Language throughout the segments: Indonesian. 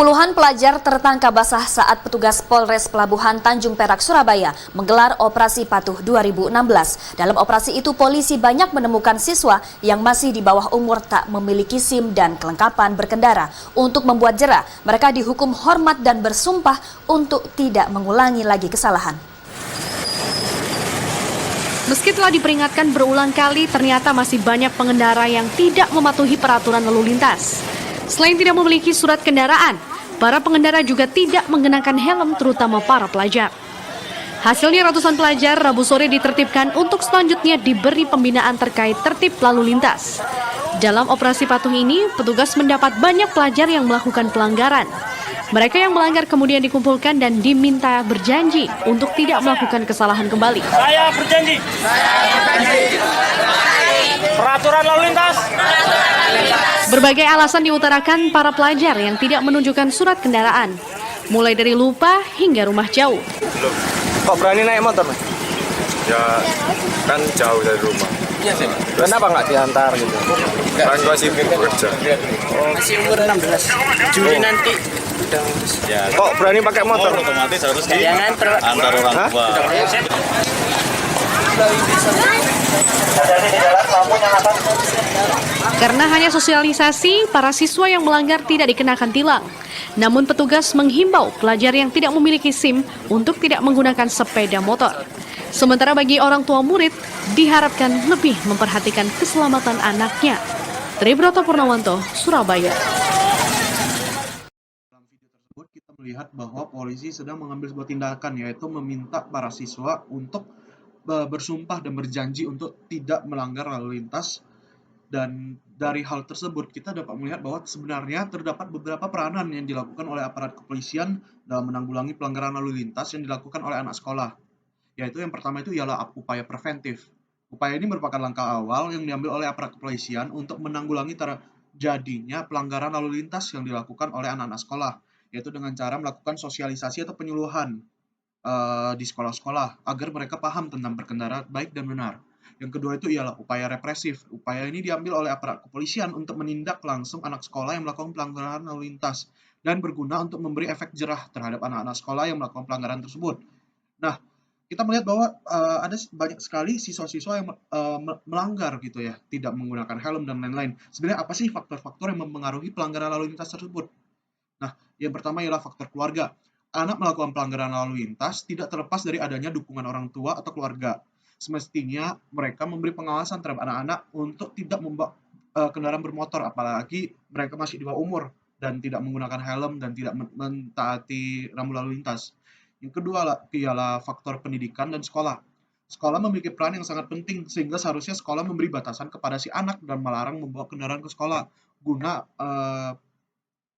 Puluhan pelajar tertangkap basah saat petugas Polres Pelabuhan Tanjung Perak, Surabaya menggelar Operasi Patuh 2016. Dalam operasi itu, polisi banyak menemukan siswa yang masih di bawah umur tak memiliki SIM dan kelengkapan berkendara. Untuk membuat jera, mereka dihukum hormat dan bersumpah untuk tidak mengulangi lagi kesalahan. Meski telah diperingatkan berulang kali, ternyata masih banyak pengendara yang tidak mematuhi peraturan lalu lintas. Selain tidak memiliki surat kendaraan, para pengendara juga tidak mengenakan helm, terutama para pelajar. Hasilnya ratusan pelajar Rabu sore ditertibkan untuk selanjutnya diberi pembinaan terkait tertib lalu lintas. Dalam operasi patuh ini, petugas mendapat banyak pelajar yang melakukan pelanggaran. Mereka yang melanggar kemudian dikumpulkan dan diminta berjanji untuk tidak melakukan kesalahan kembali. Saya berjanji. Peraturan lalu lintas. Berbagai alasan diutarakan para pelajar yang tidak menunjukkan surat kendaraan, mulai dari lupa hingga rumah jauh. Belum. Kok berani naik motor, Mas? Ya, kan jauh dari rumah. Iya sih. Kenapa nggak diantar gitu? Kan gua sibuk bekerja. Masih umur 16. Juli nanti. Ya. Kok berani pakai motor? Otomatis harus diantar orang tua. Karena hanya sosialisasi, para siswa yang melanggar tidak dikenakan tilang. Namun petugas menghimbau pelajar yang tidak memiliki SIM untuk tidak menggunakan sepeda motor. Sementara bagi orang tua murid, diharapkan lebih memperhatikan keselamatan anaknya. Tribrata Purnawanto, Surabaya. Dalam video tersebut kita melihat bahwa polisi sedang mengambil sebuah tindakan, yaitu meminta para siswa untuk bersumpah dan berjanji untuk tidak melanggar lalu lintas. Dan dari hal tersebut kita dapat melihat bahwa sebenarnya terdapat beberapa peranan yang dilakukan oleh aparat kepolisian dalam menanggulangi pelanggaran lalu lintas yang dilakukan oleh anak sekolah. Yaitu yang pertama itu ialah upaya preventif. Upaya ini merupakan langkah awal yang diambil oleh aparat kepolisian untuk menanggulangi terjadinya pelanggaran lalu lintas yang dilakukan oleh anak-anak sekolah, yaitu dengan cara melakukan sosialisasi atau penyuluhan di sekolah-sekolah agar mereka paham tentang berkendara baik dan benar. Yang kedua itu ialah upaya represif. Upaya ini diambil oleh aparat kepolisian untuk menindak langsung anak sekolah yang melakukan pelanggaran lalu lintas dan berguna untuk memberi efek jerah terhadap anak-anak sekolah yang melakukan pelanggaran tersebut. Nah, kita melihat bahwa ada banyak sekali siswa-siswa yang melanggar gitu ya, tidak menggunakan helm dan lain-lain. Sebenarnya apa sih faktor-faktor yang mempengaruhi pelanggaran lalu lintas tersebut? Nah, yang pertama ialah faktor keluarga. Anak melakukan pelanggaran lalu lintas tidak terlepas dari adanya dukungan orang tua atau keluarga. Semestinya mereka memberi pengawasan terhadap anak-anak untuk tidak membawa kendaraan bermotor, apalagi mereka masih di bawah umur dan tidak menggunakan helm dan tidak mentaati rambu lalu lintas. Yang kedua ialah faktor pendidikan dan sekolah. Sekolah memiliki peran yang sangat penting, sehingga seharusnya sekolah memberi batasan kepada si anak dan melarang membawa kendaraan ke sekolah guna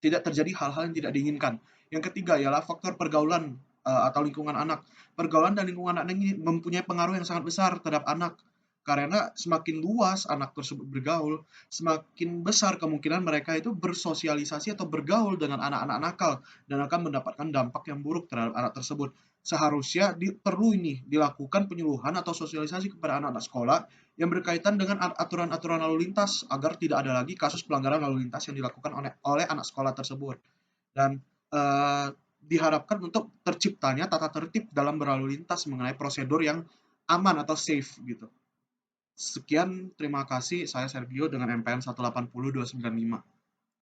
tidak terjadi hal-hal yang tidak diinginkan. Yang ketiga ialah faktor pergaulan atau lingkungan anak. Pergaulan dan lingkungan anak ini mempunyai pengaruh yang sangat besar terhadap anak. Karena semakin luas anak tersebut bergaul, semakin besar kemungkinan mereka itu bersosialisasi atau bergaul dengan anak-anak nakal dan akan mendapatkan dampak yang buruk terhadap anak tersebut. Seharusnya perlu dilakukan penyuluhan atau sosialisasi kepada anak-anak sekolah yang berkaitan dengan aturan-aturan lalu lintas agar tidak ada lagi kasus pelanggaran lalu lintas yang dilakukan oleh anak sekolah tersebut. Dan diharapkan untuk terciptanya tata tertib dalam berlalu lintas mengenai prosedur yang aman atau safe gitu. Sekian, terima kasih. Saya Sergio dengan MPN 180295.